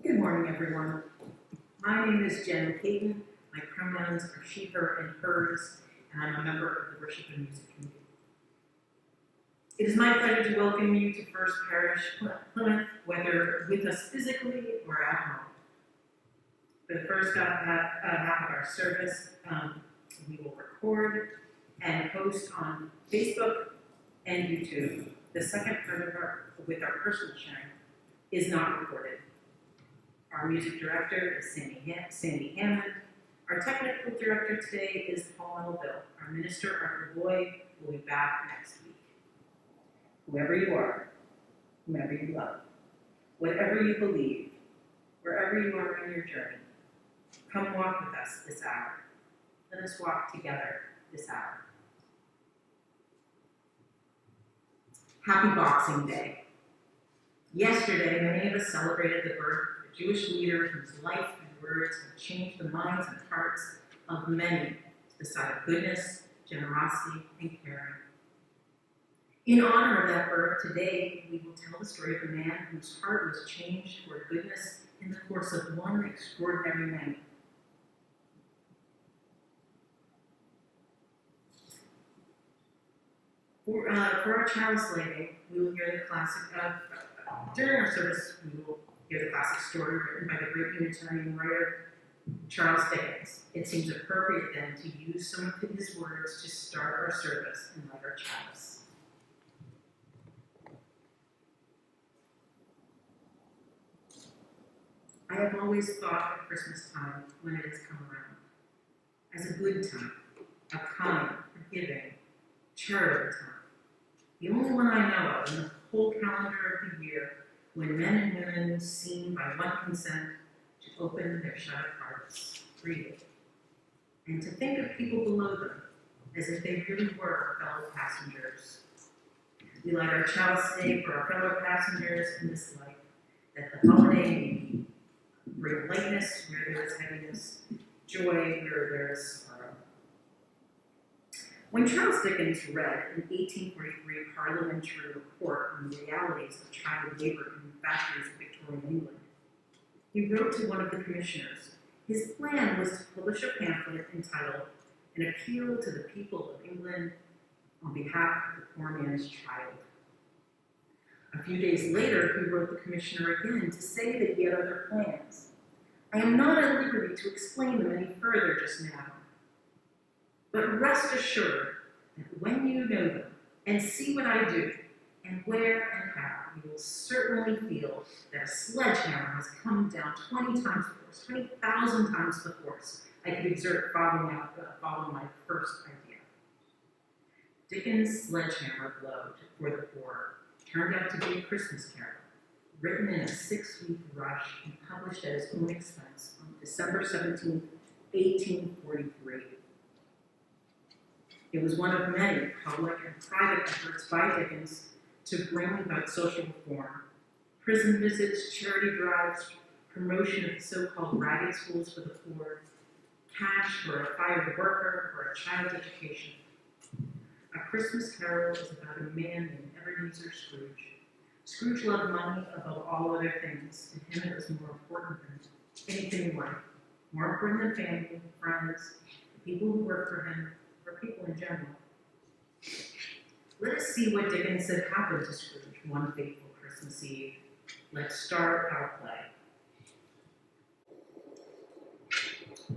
Good morning, everyone. My name is Jenn Katon. My pronouns are she, her, and hers, and I'm a member of the Worship and Music Committee. It is my pleasure to welcome you to First Parish Plymouth, whether with us physically or at home. For the first half of our service, we will record and post on Facebook and YouTube. The second part of with our personal sharing is not recorded. Our music director is Sandi Hammond. Our technical director today is Melville. Our minister, Arthur Boyd, will be back next week. Whoever you are, whomever you love, whatever you believe, wherever you are in your journey, come walk with us this hour. Let us walk together this hour. Happy Boxing Day. Yesterday, many of us celebrated the birth of a Jewish leader whose life and words have changed the minds and hearts of many to the side of goodness, generosity, and caring. In honor of that birth, today we will tell the story of a man whose heart was changed toward goodness in the course of one extraordinary night. For our child slaving, we will hear the classic during our service, we will hear the classic story written by the great Unitarian writer Charles Dickens. It seems appropriate then to use some of his words to start our service and light our chalice. I have always thought of Christmas time, when it has come around, as a good time, a kind, forgiving, charitable time. The only one I know of in the whole calendar of the year when men and women seem by one consent to open their shut-up hearts freely, and to think of people below them as if they really were fellow passengers. We light our chalice today for our fellow passengers in this life, that the holiday may bring lightness where there is heaviness, joy where there is sorrow. When Charles Dickens read in 1843 parliamentary report on the realities of child labor in the factories of Victorian England, he wrote to one of the commissioners. His plan was to publish a pamphlet entitled An Appeal to the People of England on behalf of the poor man's child. A few days later, he wrote the commissioner again to say that he had other plans. I am not at liberty to explain them any further just now. But rest assured that when you know them and see what I do, and where and how, you will certainly feel that a sledgehammer has come down 20 times the force, 20,000 times the force I could exert following my first idea. Dickens' sledgehammer blow for the poor turned out to be a Christmas carol, written in a 6-week rush and published at his own expense on December 17, 1843. It was one of many public and private efforts by Dickens to bring about social reform, prison visits, charity drives, promotion of the so-called ragged schools for the poor, cash for a fired worker or a child's education. A Christmas Carol is about a man named Ebenezer Scrooge. Scrooge loved money above all other things. To him it was more important than anything in life, more important than family, friends, the people who worked for him, for people in general. Let us see what Dickens said happened to Scrooge one fateful Christmas Eve. Let's start our play.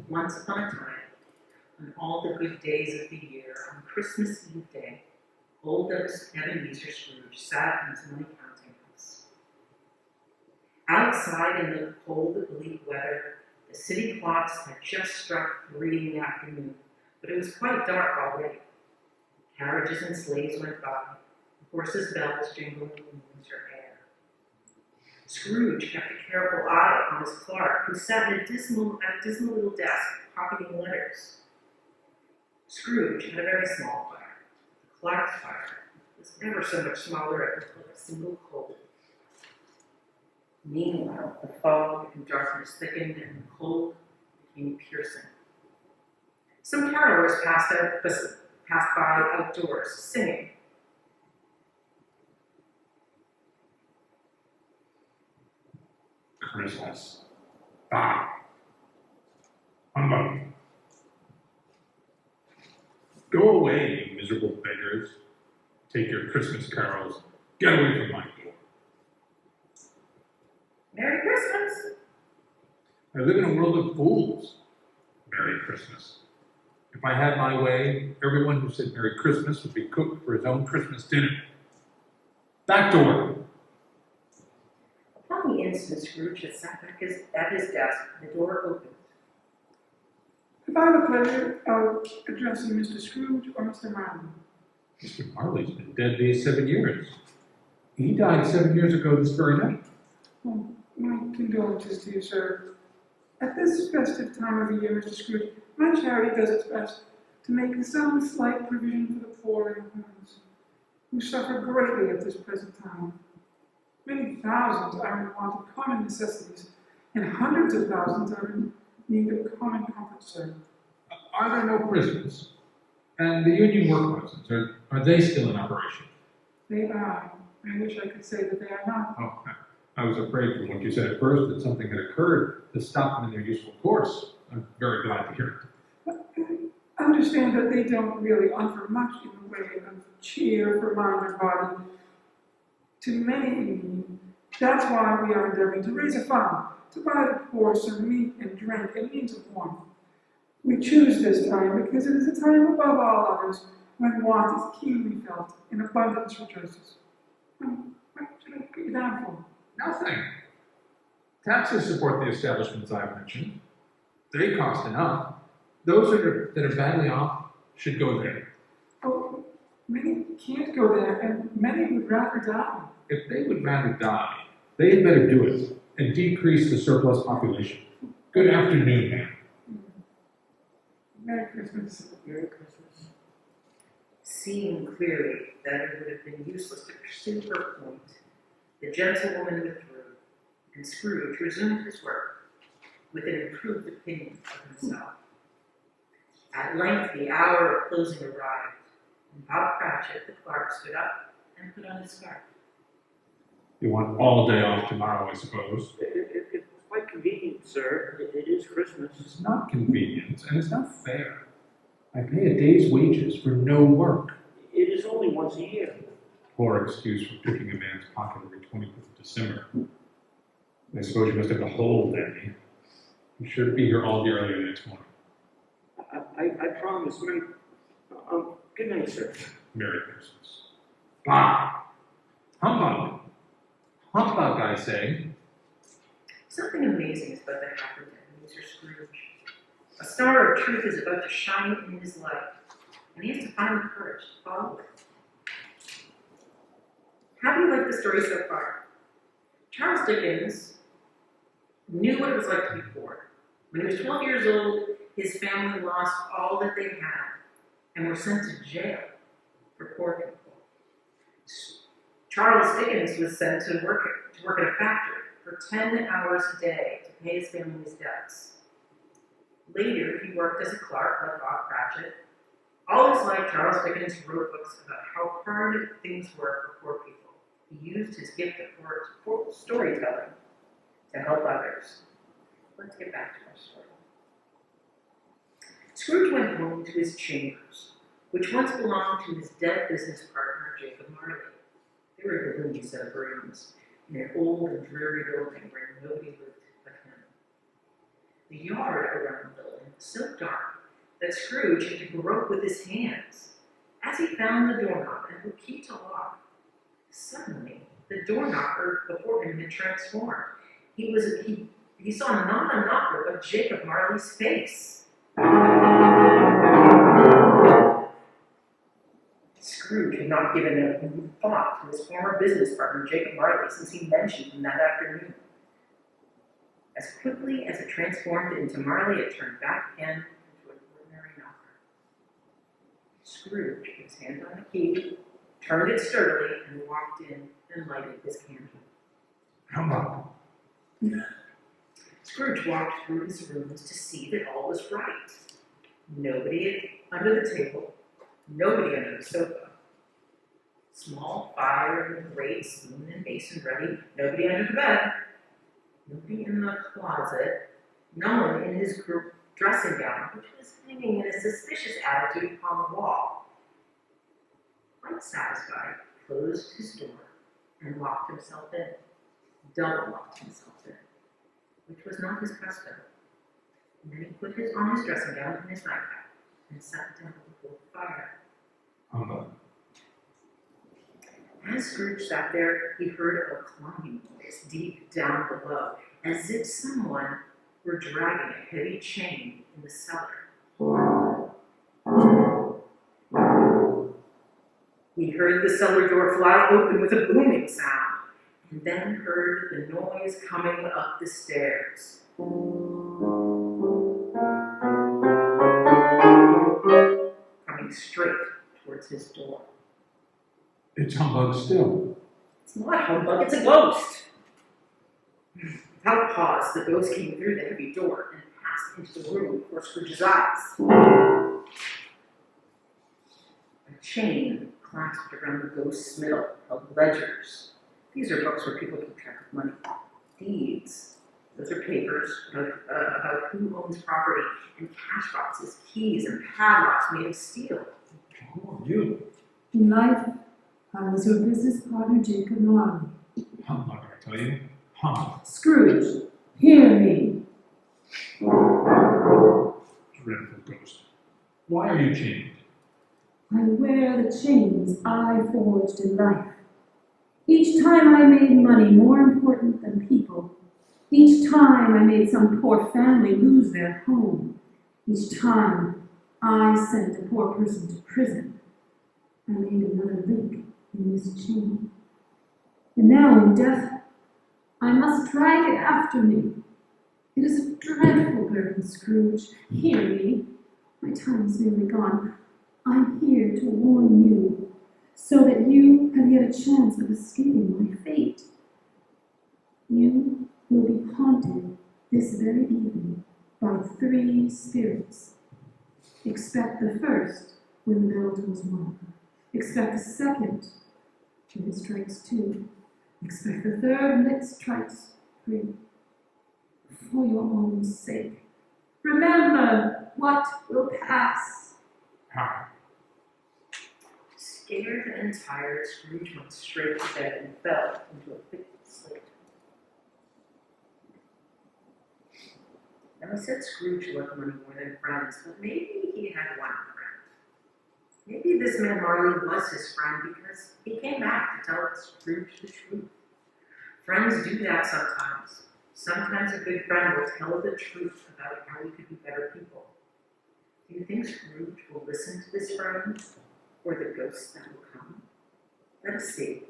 Once upon a time, on all the good days of the year, on Christmas Eve day, old Ebenezer Scrooge sat in his money counting house. Outside in the cold, bleak weather, the city clocks had just struck 3 in the afternoon, but it was quite dark already. Carriages and sleighs went by, the horses' bells jingling in the winter air. Scrooge kept a careful eye on his clerk, who sat at a dismal little desk, copying letters. Scrooge had a very small fire. The clerk's fire was ever so much smaller at a single coal. Meanwhile, the fog and darkness thickened, and the cold became piercing. Some carolers passed by outdoors, singing. Christmas. Bah! Humbug! Go away, you miserable beggars. Take your Christmas carols. Get away from my door. Merry Christmas! I live in a world of fools. Merry Christmas. If I had my way, everyone who said Merry Christmas would be cooked for his own Christmas dinner. Back door! Upon the instant Scrooge had sat back at his desk, the door opened. Have I the pleasure of addressing Mr. Scrooge or Mr. Marley? Mr. Marley's been dead these 7 years. He died 7 years ago this very night. Oh, my condolences to you, sir. At this festive time of the year, Mr. Scrooge, my charity does its best to make some slight provision for the poor and homeless, who suffer greatly at this present time. Many thousands are in want of common necessities, and hundreds of thousands are in need of common comfort, sir. Are there no prisons? And the union work houses, are they still in operation? They are. I wish I could say that they are not. Oh, I was afraid from what you said at first that something had occurred to stop them in their useful course. I'm very glad to hear it. I understand that they don't really offer much in the way of cheer for mind and body to many in need. That's why we are endeavoring to raise a fund to buy the poor some meat and drink and means of warmth. We choose this time because it is a time above all others when want is keenly felt and abundance rejoices. What should I put you down for? Nothing. Taxes support the establishments I've mentioned. They cost enough. Those that are badly off should go there. Oh, many can't go there, and many would rather die. If they would rather die, they had better do it and decrease the surplus population. Good afternoon, ma'am. Merry Christmas. Merry Christmas. Seeing clearly that it would have been useless to pursue her point, the gentlewoman withdrew, and Scrooge resumed his work with an improved opinion of himself. At length the hour of closing arrived, and Bob Cratchit, the clerk, stood up and put on his scarf. You want all day off tomorrow, I suppose. It's quite convenient, sir. It is Christmas. It's not convenient, and it's not fair. I pay a day's wages for no work. It is only once a year. Poor excuse for picking a man's pocket every 25th of December. I suppose you must have a whole day. You should be here all day earlier next morning. I promise. Good night, sir. Merry Christmas. Bah! Humbug! Humbug, I say. Something amazing is about to happen to Ebenezer Scrooge. A star of truth is about to shine in his life, and he has to find the courage to follow it. How do you like the story so far? Charles Dickens knew what it was like to be poor. When he was 12 years old, his family lost all that they had and were sent to jail for poor people. Charles Dickens was sent to work at a factory for 10 hours a day to pay his family's debts. Later, he worked as a clerk like Bob Cratchit. All his life, Charles Dickens wrote books about how hard things were for poor people. He used his gift of storytelling to help others. Let's get back to our story. Scrooge went home to his chambers, which once belonged to his dead business partner, Jacob Marley. They were a gloomy set of rooms in an old and dreary building where nobody lived but him. The yard around the building was so dark that Scrooge had to grope with his hands. As he found the doorknob and the key to lock, suddenly the door knocker before him had transformed. He saw not a knocker, but Jacob Marley's face. Scrooge had not given a thought to his former business partner, Jacob Marley, since he mentioned him that afternoon. As quickly as it transformed into Marley, it turned back again into an ordinary knocker. Scrooge put his hand on the key, turned it sturdily, and walked in and lighted his candle. Humbug! Scrooge walked through his rooms to see that all was right. Nobody under the table, nobody under the sofa. Small fire in the grate, spoon and basin ready, nobody under the bed. Nobody in the closet, no one in his group dressing gown, which was hanging in a suspicious attitude upon the wall. Quite satisfied, closed his door and locked himself in, double locked himself in, which was not his custom. And then he put on his dressing gown and his nightcap and sat down before the fire. Humbug. As Scrooge sat there, he heard a clanging noise deep down below, as if someone were dragging a heavy chain in the cellar. He heard the cellar door fly open with a booming sound, and then heard the noise coming up the stairs. Coming straight towards his door. It's humbug still. It's not humbug, it's a ghost. Without pause, the ghost came through the heavy door and passed into the room before Scrooge's eyes. A chain clasped around the ghost's middle held ledgers. These are books where people keep track of money. Deeds. Those are papers about who owns property, and cash boxes, keys, and padlocks made of steel. Who are you? In life, I was your business partner, Jacob Marley. Humbug, I tell you. Humbug. Scrooge, hear me. Dreadful ghost. Why are you chained? I wear the chains I forged in life. Each time I made money more important than people. Each time I made some poor family lose their home. Each time I sent a poor person to prison. I made another link in this chain. And now in death, I must drag it after me. It is a dreadful burden, Scrooge. Hear me. My time is nearly gone. I'm here to warn you, so that you have yet a chance of escaping my fate. You will be haunted this very evening by 3 spirits. Expect the first when the bell tolls 1. Expect the second when it strikes 2. Expect the third when it strikes 3. For your own sake, remember what will pass. How? Scared and tired, Scrooge went straight to bed and fell into a thick sleep. Now, I said Scrooge loved money more than friends, but maybe he had one friend. Maybe this man Marley was his friend because he came back to tell Scrooge the truth. Friends do that sometimes. Sometimes a good friend will tell the truth about how we could be better people. Do you think Scrooge will listen to this friend or the ghosts that will come? Let us see.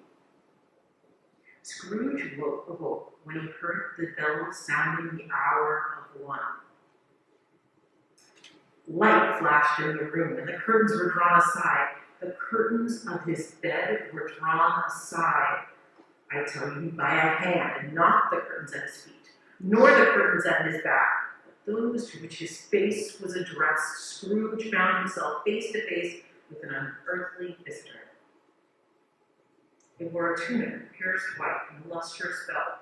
Scrooge awoke when he heard the bell sounding the hour of 1. Light flashed in the room, and the curtains were drawn aside. The curtains of his bed were drawn aside. I tell you, by a hand, and not the curtains at his feet, nor the curtains at his back, but those to which his face was addressed. Scrooge found himself face to face with an unearthly visitor. It wore a tunic, pierced white and lustrous belt.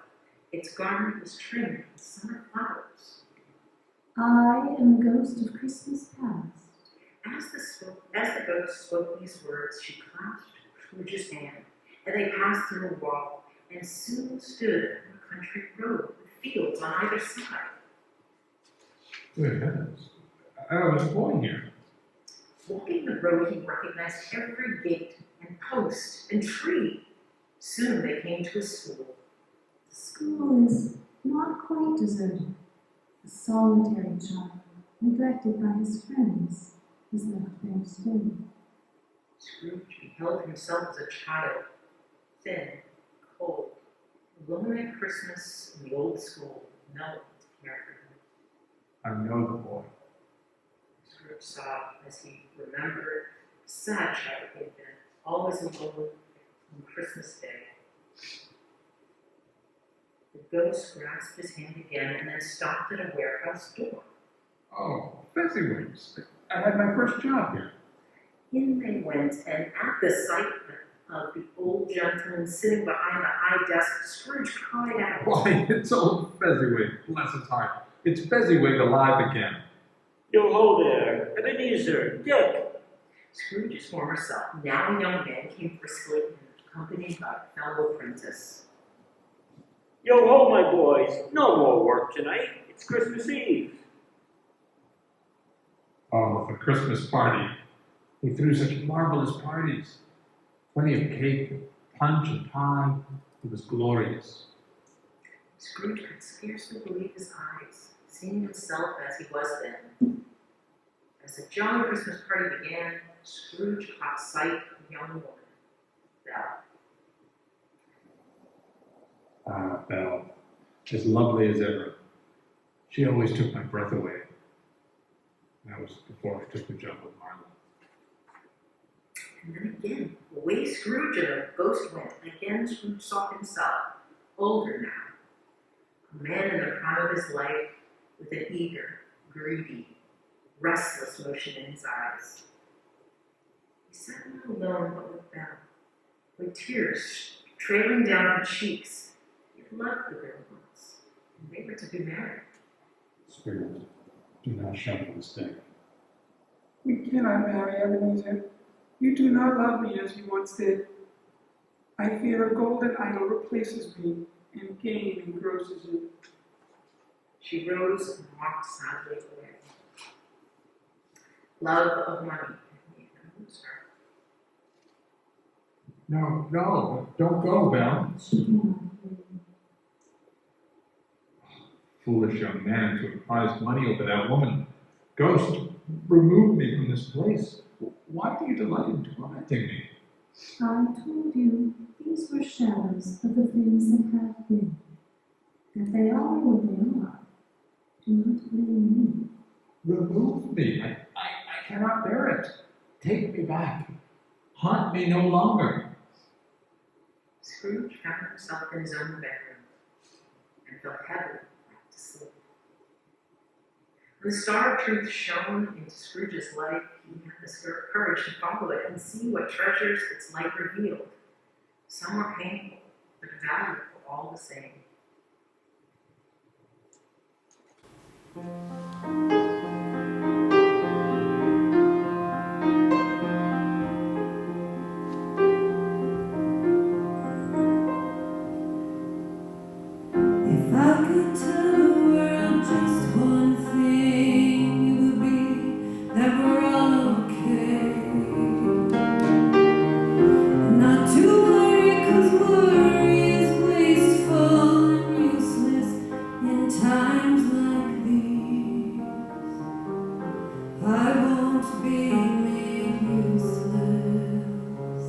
Its garment was trimmed with summer flowers. I am the ghost of Christmas past. As the ghost spoke these words, she clasped Scrooge's hand, and they passed through a wall, and soon stood on a country road with fields on either side. Good heavens. I was born here. Walking the road, he recognized every gate and post and tree. Soon they came to a school. The school is not quite deserted. A solitary child, neglected by his friends, is left there still. Scrooge beheld himself as a child, thin, cold, alone at Christmas in the old school, no one to care for him. I know the boy. Scrooge sobbed as he remembered the sad child he had been, always alone on Christmas Day. The ghost grasped his hand again and then stopped at a warehouse door. Oh, Fezziwig. I had my first job here. In they went, and at the sight of the old gentleman sitting behind the high desk, Scrooge cried out. Why, it's old Fezziwig, bless his heart. It's Fezziwig alive again. Yo ho there, Ebenezer, Dick. Scrooge's former self, now a young man, came briskly in, accompanied by a fellow apprentice. Yo ho, my boys, no more work tonight. It's Christmas Eve. Oh, the Christmas party. He threw such marvelous parties. Plenty of cake, punch, and pie. It was glorious. Scrooge could scarcely believe his eyes, seeing himself as he was then. As the jolly Christmas party began, Scrooge caught sight of a young woman, Belle. Ah, Belle, as lovely as ever. She always took my breath away. That was before I took the job with Marley. And then again, away Scrooge and the ghost went. Again, Scrooge saw himself, older now, a man in the prime of his life, with an eager, greedy, restless motion in his eyes. He sat not alone, but with Belle, with tears trailing down her cheeks. He had loved the girl once, and they were to be married. Spirit, do not shout a mistake. We cannot marry, Ebenezer. You do not love me as you once did. I fear a golden idol replaces me, and gain engrosses you. She rose and walked sadly away. Love of money had made him lose her. No, don't go, Belle. She cannot hear. Foolish young man to have prized money over that woman. Ghost, remove me from this place. Why do you delight in tormenting me? I told you these were shadows of the things that have been, that they are what they are. Do not blame Remove me. I cannot bear it. Take me back. Haunt me no longer. Scrooge found himself in his own bedroom and fell heavily back to sleep. When the star of truth shone into Scrooge's life, he had the courage to follow it and see what treasures its light revealed. Some were painful, but valuable all the same. If I could tell the world just one thing, it would be that we're all okay. And not to worry, 'cause worry is wasteful and useless in times like these. I won't be made useless.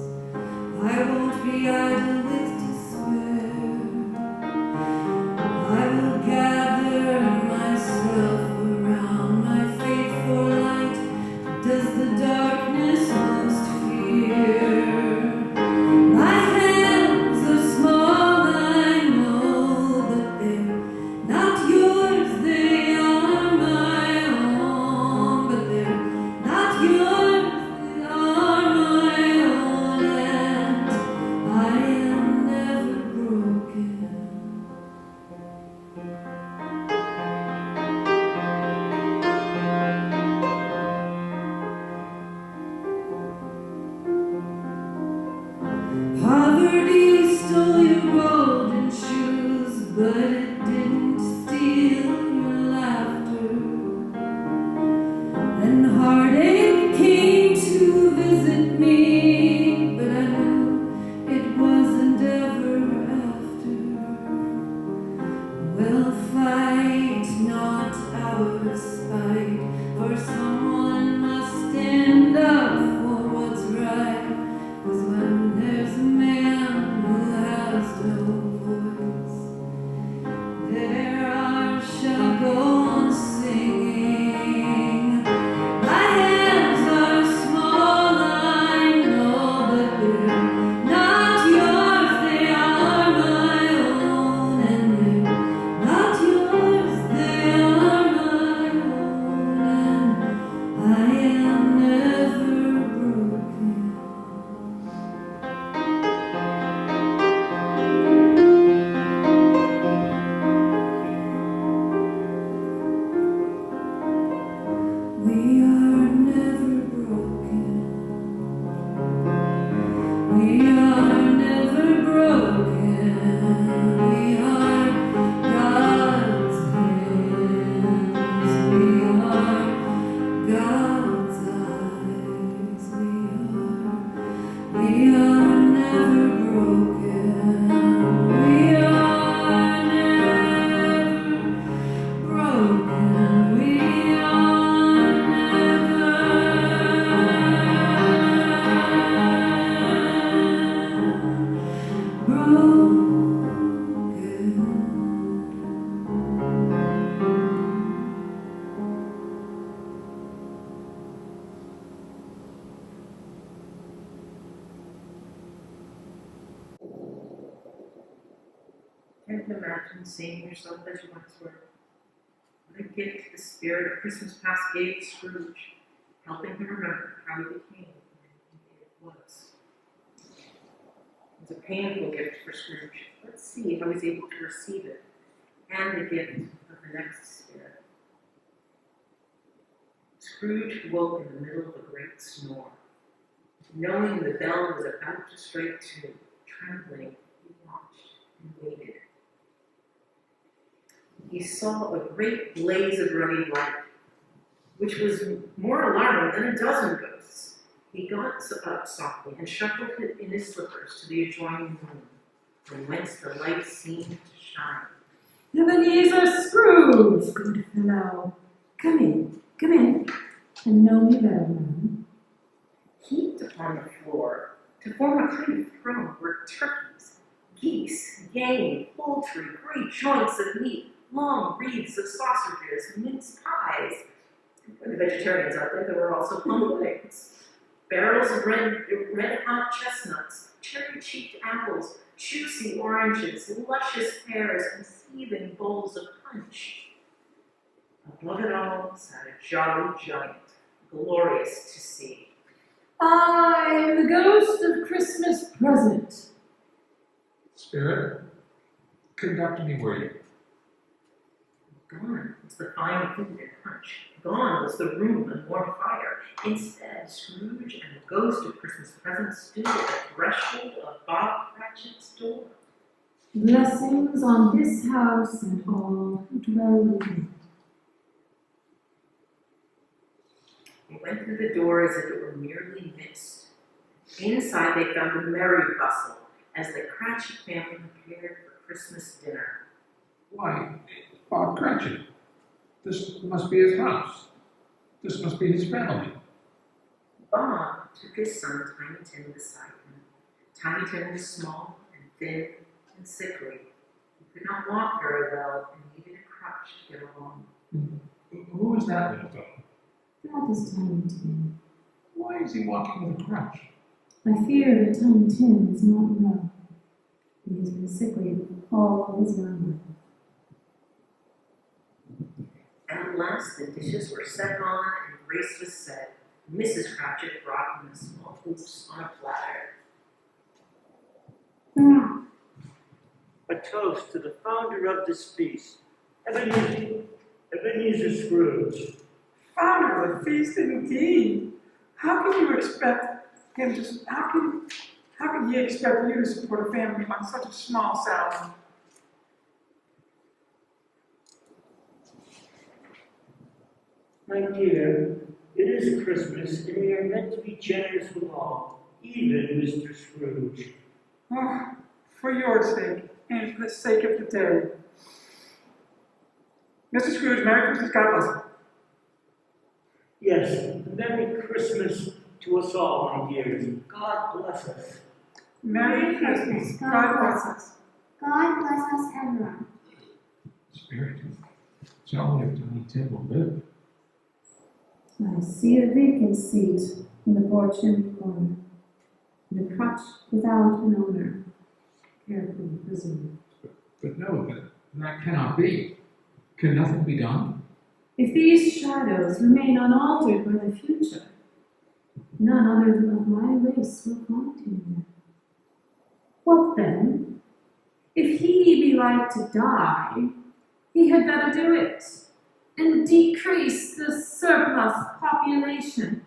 I won't be idle with despair. I will gather myself around my faithful light. Does the darkness most fear? My hands are small, I know, but they're not yours. They are my own, but they're not yours. They are my own, and I am never broken. Poverty stole your golden shoes, but it didn't steal your laughter. And heartache came to visit me, but I knew it wasn't ever after. We'll fight, not our spite, for someone must stand up for what's right. 'Cause when there's a man We are never broken. We are God's hands. We are God's eyes. We are never broken. We are never broken. We are never broken. Can't you imagine seeing yourself as you once were? What a gift the spirit of Christmas past gave Scrooge, helping him remember how he became when he was. It was a painful gift for Scrooge. Let's see how he's able to receive it, and the gift of the next spirit. Scrooge woke in the middle of a great snore. Knowing the bell was about to strike 2, trembling, he watched and waited. He saw a great blaze of ruddy light, which was more alarming than a dozen ghosts. He got up softly and shuffled in his slippers to the adjoining room, from whence the light seemed to shine. Ebenezer Scrooge, good fellow. Come in, and know me better, man. Heaped upon the floor, to form a kind of throne, were turkeys, geese, game, poultry, great joints of meat, long wreaths of sausages, mince pies. For the vegetarians out there, there were also plum puddings, barrels of red-hot chestnuts, cherry-cheeked apples, juicy oranges, luscious pears, and seething bowls of punch. Above it all sat a jolly giant, glorious to see. I am the ghost of Christmas present. Spirit, conduct me where you. Gone was the fine food and punch. Gone was the room and warm fire. Instead, Scrooge and the ghost of Christmas present stood at the threshold of Bob Cratchit's door. Blessings on this house and all who dwell within. They went through the door as if it were merely mist. Inside they found a merry bustle as the Cratchit family prepared for Christmas dinner. Why, Bob Cratchit. This must be his house. This must be his family. Bob took his son Tiny Tim beside him. Tiny Tim was small and thin and sickly. He could not walk very well and needed a crutch to get along. Who is that little fellow? That is Tiny Tim. Why is he walking with a crutch? I fear that Tiny Tim is not well. He has been sickly all his young life. At last the dishes were set on and grace was said. Mrs. Cratchit brought in the small hoops on a platter. A toast to the founder of this feast, Ebenezer Scrooge. Founder of the feast indeed. How can you expect him to, how can he expect you to support a family on such a small salary? My dear, it is Christmas, and we are meant to be generous with all, even Mr. Scrooge. Oh, for your sake, and for the sake of the day. Mr. Scrooge, Merry Christmas, God bless you. Yes, Merry Christmas to us all, my dears. God bless us. Merry Christmas, God bless us. God bless us, everyone. Spirit, tell me if Tiny Tim will live. I see a vacant seat in the porch chimney corner, and a crutch without an owner, carefully preserved. But no, that cannot be. Can nothing be done? If these shadows remain unaltered by the future, none other of my race will find him there. What then? If he be like to die, he had better do it, and decrease the surplus population.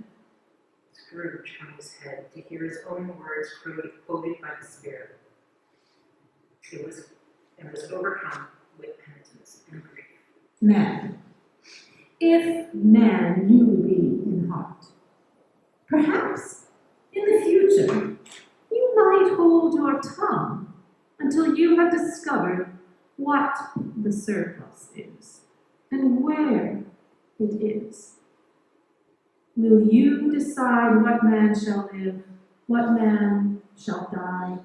Scrooge hung his head to hear his own words quoted by the spirit. It was overcome with penitence and grief. Man, if man you be in heart, perhaps in the future you might hold your tongue until you have discovered what the surplus is and where it is. Will you decide what man shall live, what man shall die?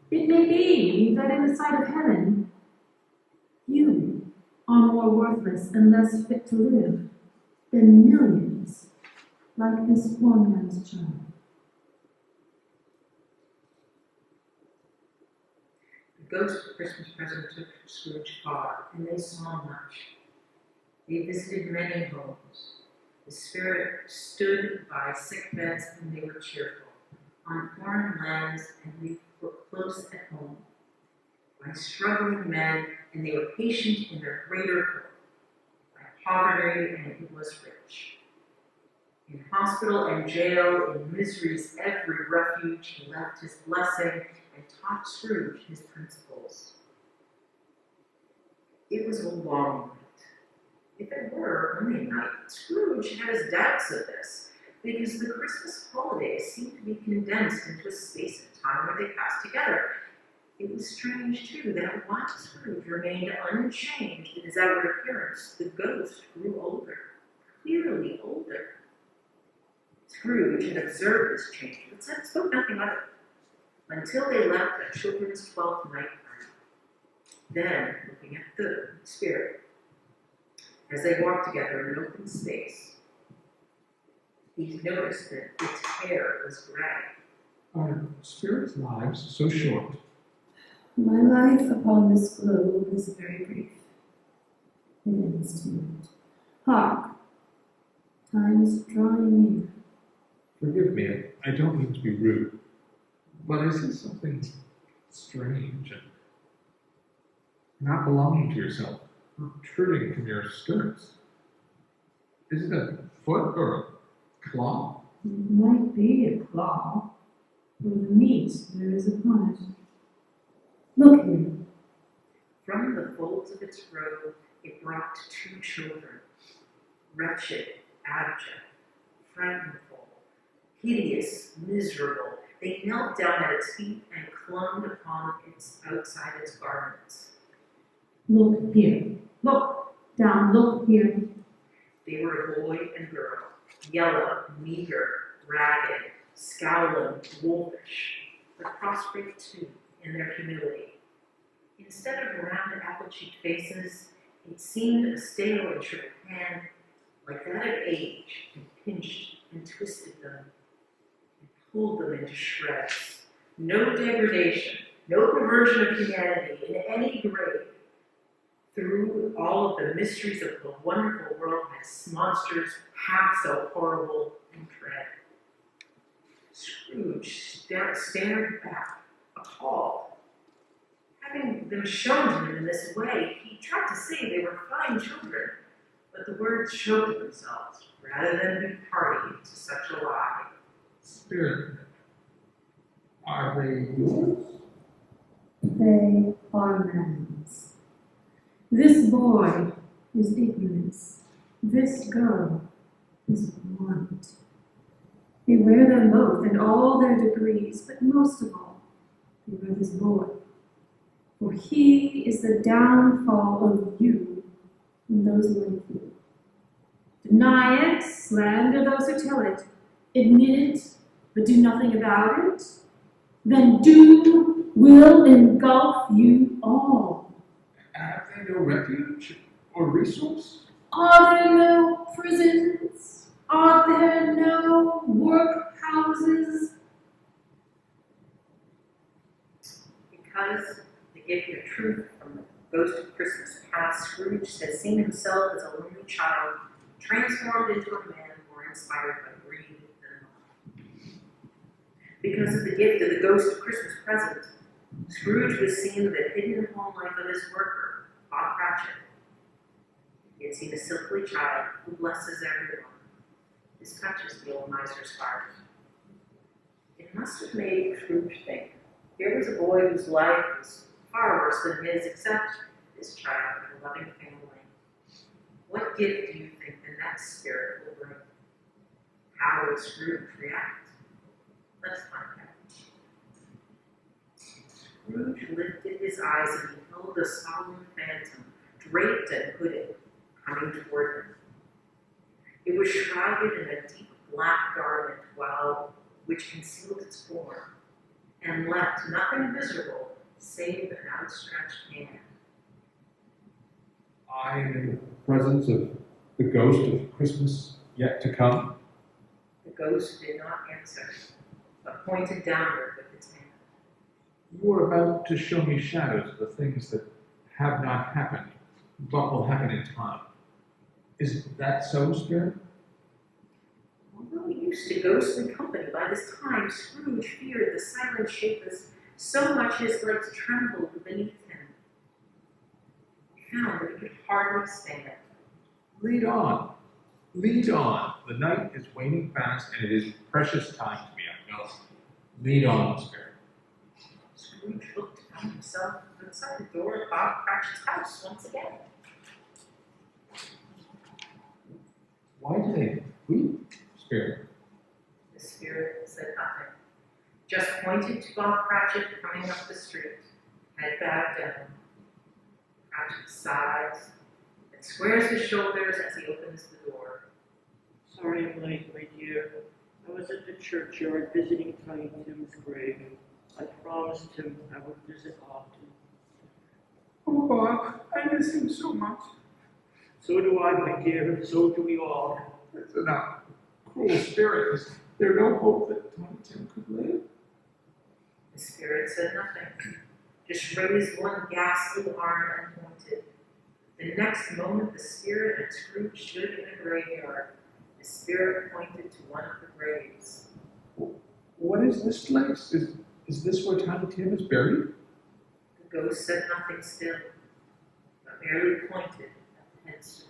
It may be that in the sight of heaven, you are more worthless and less fit to live than millions like this poor man's child. The ghost Christmas present took Scrooge far, and they saw much. They visited many homes. The spirit stood by sick beds, and they were cheerful. On foreign lands, and they were close at home. By struggling men, and they were patient in their greater hope. By poverty, and it was rich. In hospital and jail, in misery's every refuge, he left his blessing and taught Scrooge his principles. It was a long night. If it were only a night, Scrooge had his doubts of this, because the Christmas holidays seemed to be condensed into a space of time where they passed together. It was strange, too, that while Scrooge remained unchanged in his outward appearance, the ghost grew older, clearly older. Scrooge had observed this change, but spoke nothing of it, until they left a children's 12th night party. Then, looking at the spirit, as they walked together in an open space, he noticed that its hair was gray. Are spirits' lives so short? My life upon this globe is very brief. It ends tonight. Hark! Time is drawing near. Forgive me, I don't mean to be rude, but I see something strange and not belonging to yourself, protruding from your skirts. Is it a foot or a claw? It might be a claw, or the meat there is upon it. Look here. From the folds of its robe, it brought two children, wretched, abject, frightenful, hideous, miserable. They knelt down at its feet and clung upon its outside its garments. Look here. Look down. Look here. They were a boy and girl, yellow, meager, ragged, scowling, wolfish, but prostrate too in their humility. Instead of round, apple-cheeked faces, it seemed a stale and shriveled hand, like that of age, and pinched and twisted them, and pulled them into shreds. No degradation, no perversion of humanity in any degree. Through all of the mysteries of the wonderful world had monsters half so horrible and dread. Scrooge stared back, appalled. Having them shown to him in this way, he tried to say they were fine children, but the words choked themselves rather than be party to such a lie. Spirit, are they yours? They are man's. This boy is ignorance. This girl is want. They wear them both in all their degrees, but most of all, they wear this boy. For he is the downfall of you and those like you. Deny it, slander those who tell it, admit it, but do nothing about it, then doom will engulf you all. Have they no refuge or resource? Are there no prisons? Are there no workhouses? Because the gift of truth from the ghost of Christmas past, Scrooge had seen himself as a lonely child, transformed into a man more inspired by greed than love. Because of the gift of the ghost of Christmas present, Scrooge was seeing the hidden home life of his worker, Bob Cratchit. He had seen a silky child who blesses everyone. This touches the old miser's heart. It must have made Scrooge think. Here was a boy whose life was far worse than his, except this child of a loving family. What gift do you think the next spirit will bring? How will Scrooge react? Let's find out. Scrooge lifted his eyes and beheld a solemn phantom, draped and hooded, coming toward him. It was shrouded in a deep black garment, which concealed its form, and left nothing visible save an outstretched hand. I am in the presence of the ghost of Christmas yet to come. The ghost did not answer, but pointed downward with its hand. You are about to show me shadows of the things that have not happened, but will happen in time. Is that so, Spirit? Although used to ghostly company, by this time Scrooge feared the silent shapeless so much his legs trembled beneath him. He found that he could hardly stand. Lead on. Lead on. The night is waning fast, and it is precious time to me, I know. Lead on, Spirit. Scrooge looked to find himself outside the door of Bob Cratchit's house once again. Why do they weep, Spirit? The spirit said nothing, just pointed to Bob Cratchit coming up the street, head bowed down. Cratchit sighs and squares his shoulders as he opens the door. Sorry I'm late, my dear. I was at the churchyard visiting Tiny Tim's grave. I promised him I would visit often. Oh, Bob, I miss him so much. So do I, my dear, and so do we all. It's enough. Cruel Spirit. Is there no hope that Tiny Tim could live? The spirit said nothing, just raised one ghastly arm and pointed. The next moment, the spirit and Scrooge stood in a graveyard. The spirit pointed to one of the graves. What is this place? Is this where Tiny Tim is buried? The ghost said nothing still, but merely pointed at the headstone.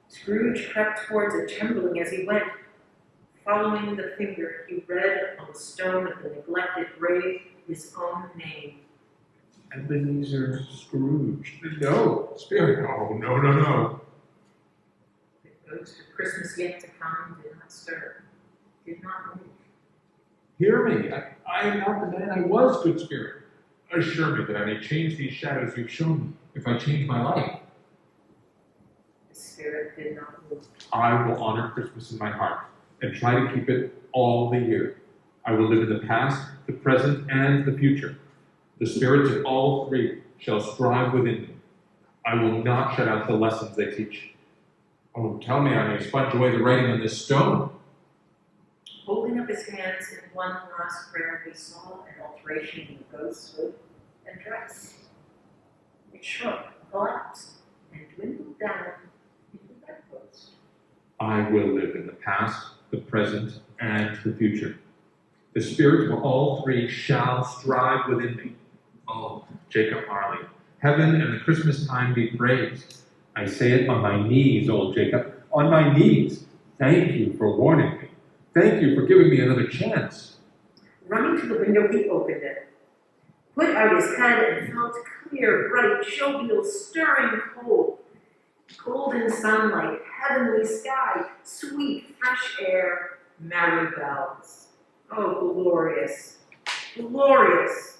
Scrooge crept towards it, trembling as he went. Following the finger, he read on the stone of the neglected grave his own name. Ebenezer Scrooge. No, Spirit. Oh, no. The ghost of Christmas yet to come did not stir, did not move. Hear me. I am not the man I was, good Spirit. Assure me that I may change these shadows you've shown me if I change my life. The spirit did not move. I will honor Christmas in my heart and try to keep it all the year. I will live in the past, the present, and the future. The spirits of all three shall strive within me. I will not shut out the lessons they teach. Oh, tell me I may sponge away the writing on this stone. Holding up his hands in one last prayer, he saw an alteration in the ghost's hood and dress. It shrunk, collapsed, and dwindled down into the bedpost. I will live in the past, the present, and the future. The spirits of all three shall strive within me. Oh, Jacob Marley, heaven and the Christmas time be praised. I say it on my knees, old Jacob, on my knees. Thank you for warning me. Thank you for giving me another chance. Running to the window, he opened it, put out his head, and felt clear, bright, jovial, stirring cold. Golden sunlight, heavenly sky, sweet, fresh air, merry bells. Oh, glorious, glorious.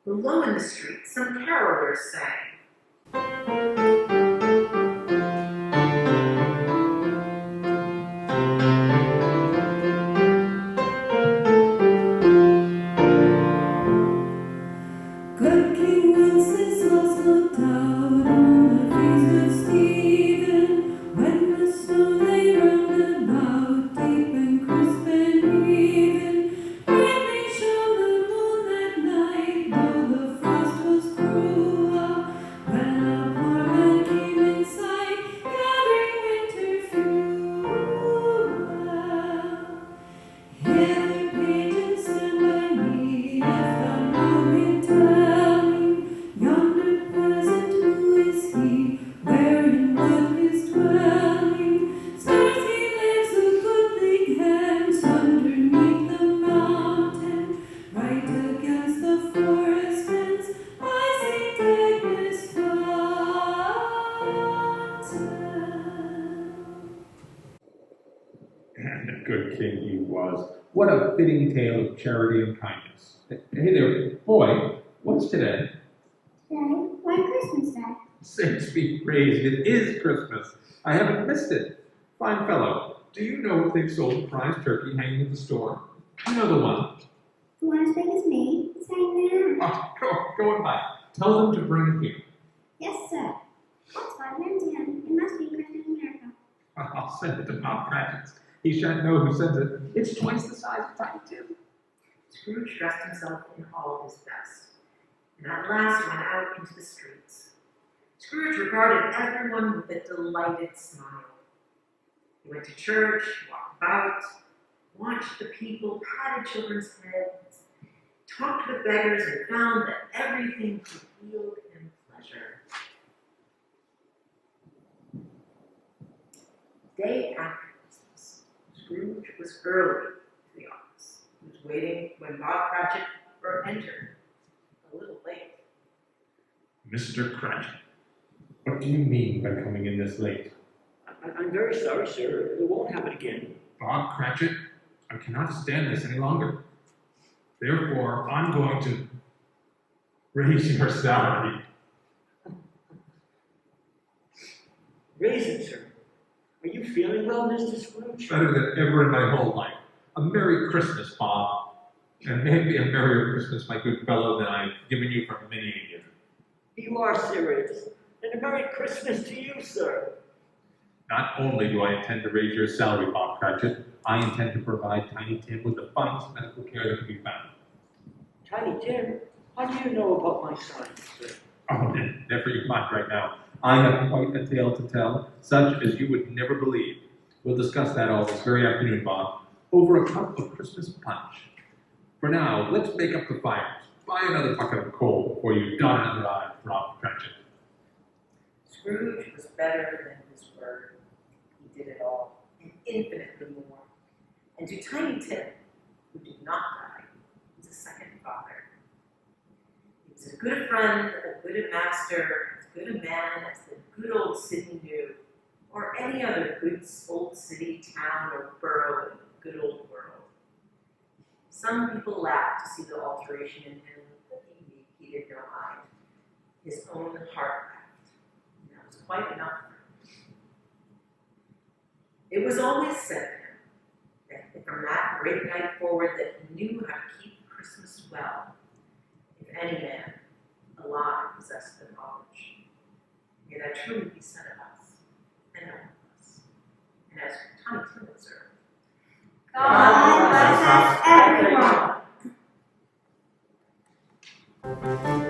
Below in the street, some carolers sang. Good King Wenceslas looked out on the feast of Stephen, when the snow lay round about, deep and crisp and even. Brightly shone the moon that night, though the frost was cruel, when a poor What a fitting tale of charity and kindness. Hey there, boy, what's today? Today, why Christmas Day? Saints be praised, it is Christmas. I haven't missed it. Fine fellow, do you know if they've sold the prize turkey hanging in the store? You know the one. The one as big as me? It's hanging there. Oh, go and buy it. Tell them to bring it here. Yes, sir. That's why I went to him. It must be Christmas in America. I'll send it to Bob Cratchit. He shan't know who sends it. It's twice the size of Tiny Tim. Scrooge dressed himself in all his best, and at last went out into the streets. Scrooge regarded everyone with a delighted smile. He went to church, walked about, watched the people, patted children's heads, talked with beggars, and found that everything yield him pleasure. Day after Christmas, Scrooge was early to the office. He was waiting when Bob Cratchit entered, a little late. Mr. Cratchit, what do you mean by coming in this late? I'm very sorry, sir. It won't happen again. Bob Cratchit, I cannot stand this any longer. Therefore, I'm going to raise your salary. Raise it, sir. Are you feeling well, Mr. Scrooge? Better than ever in my whole life. A Merry Christmas, Bob. And maybe a merrier Christmas, my good fellow, than I've given you for many a year. You are serious. And a Merry Christmas to you, sir. Not only do I intend to raise your salary, Bob Cratchit, I intend to provide Tiny Tim with the finest medical care that can be found. Tiny Tim, how do you know about my science, sir? Oh, never you mind right now. I have quite a tale to tell, such as you would never believe. We'll discuss that all this very afternoon, Bob, over a cup of Christmas punch. For now, let's make up the fires. Buy another bucket of coal before you dot another I, Bob Cratchit. Scrooge was better than his word. He did it all, and infinitely more. And to Tiny Tim, who did not die, he was a second father. He was as good a friend, a good a master, as good a man as the good old city knew, or any other good old city, town, or borough in the good old world. Some people laughed to see the alteration in him, but he did no mind. His own heart laughed, and that was quite enough for him. It was always said of him that from that great night forward that he knew how to keep Christmas well, if any man alive possessed the knowledge. May that truly be said of us, and of us. And as Tiny Tim observed, God bless us, everyone.